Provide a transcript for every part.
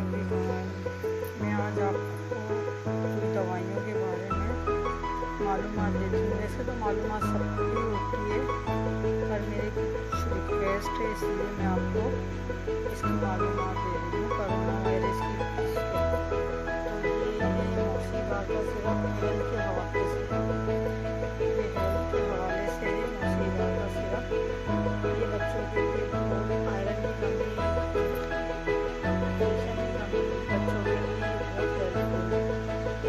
मैं आज आपको कुछ दवाइयों के बारे में मालूमात देती हूँ। वैसे तो मालूमात सबको ही होती है, पर मेरी कुछ रिक्वेस्ट है, इसलिए मैं आपको इसकी मालूमात दे रही हूँ। कोरोना वायरस की तो ये मौसमी बात का सिर्फ हेल्थ के हवाले से ये हेल्थ के हवाले से मौसमी बात का सिर्फ ये बच्चों के लिए बहुत आयरन की कमी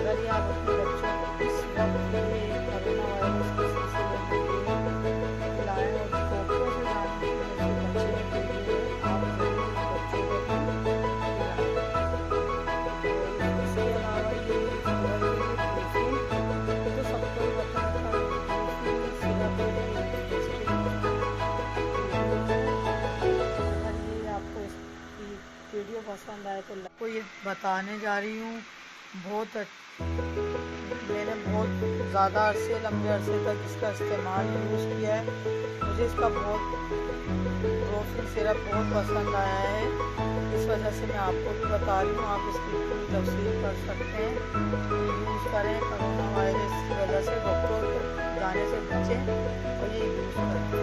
अगर ये आप अपने बच्चों को इस वक्त ये कोरोना वायरस के सिलसिले में खिलाएं और डॉक्टरों से जानने से बचने के लिए आप जरूर बच्चों को खिलाएं। इसके अलावा ये शुगर के लिए प्रोटीन तो सबको ही पता था, प्रोटीन सिरप अगर ये आपको इसकी वीडियो पसंद आए तो आपको ये बताने जा रही हूँ। मैंने बहुत ज़्यादा लंबे अरसे तक इसका इस्तेमाल यूज़ किया है। मुझे इसका प्रोटीन सिरप बहुत पसंद आया है, इस वजह से मैं आपको भी बता रही हूँ। आप इसकी पूरी तफसील कर सकते हैं, यूज़ करें। कोरोना वायरस की वजह से डॉक्टर को जाने से बचें और ये यूज़ करें।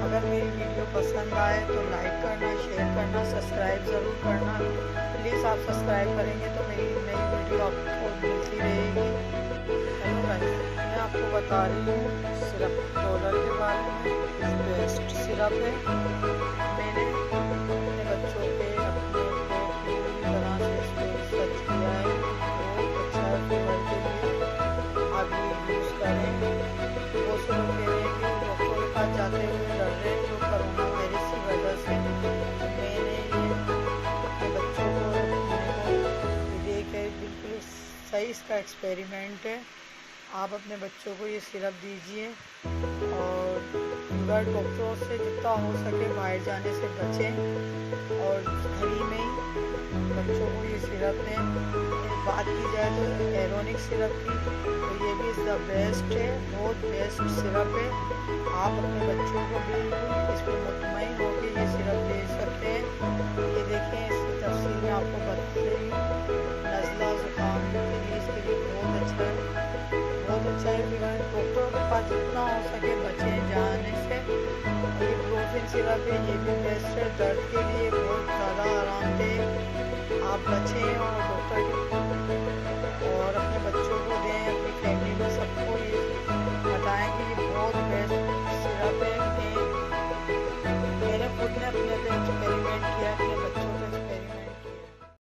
अगर मेरी वीडियो पसंद आए तो लाइक करना, शेयर करना, सब्सक्राइब ज़रूर करना। प्लीज़ आप सब्सक्राइब करेंगे तो मेरी नई वीडियो आपको मिलती रहेगी। हेलो गाइस, मैं आपको बता रही हूँ सिरप डॉलर के बारे में। बेस्ट सिरप है। मैंने अपने बच्चों पे पूरी तरह से इसको सर्च किया है, बहुत अच्छा है फीवर के लिए। आप ये यूज़ करें। बहुत से लोग कह रहे हैं कि डॉक्टर के पास जाते हुए डर रहे हैं जो कोरोना वायरस की वजह से। मैंने ये अपने बच्चों को बिल्कुल सही इसका एक्सपेरिमेंट है। आप अपने बच्चों को ये सिरप दीजिए और शुगर डॉक्टरों से जितना हो सके बाहर जाने से बचें और घर ही में ही बच्चों को ये सिरप दें। बात की जाए तो एरोनिक सिरप की, तो ये भी इज़ द बेस्ट है, बहुत बेस्ट सिरप है। आप अपने बच्चों को बिल्कुल इस पर मुतमईन होकर ये सिरप दे सकते हैं। ये देखें, इसकी तफसील में आपको बता रही हूँ। नज़ला ज़ुकाम के लिए इसके लिए बहुत अच्छा है, बहुत अच्छा है। फिर डॉक्टरों के पास जितना हो सके बचें जाने से। ये प्रोटीन सिरप है, ये भी बेस्ट है। दर्द के लिए बहुत ज़्यादा आरामदेह। आप बचें और डॉक्टर के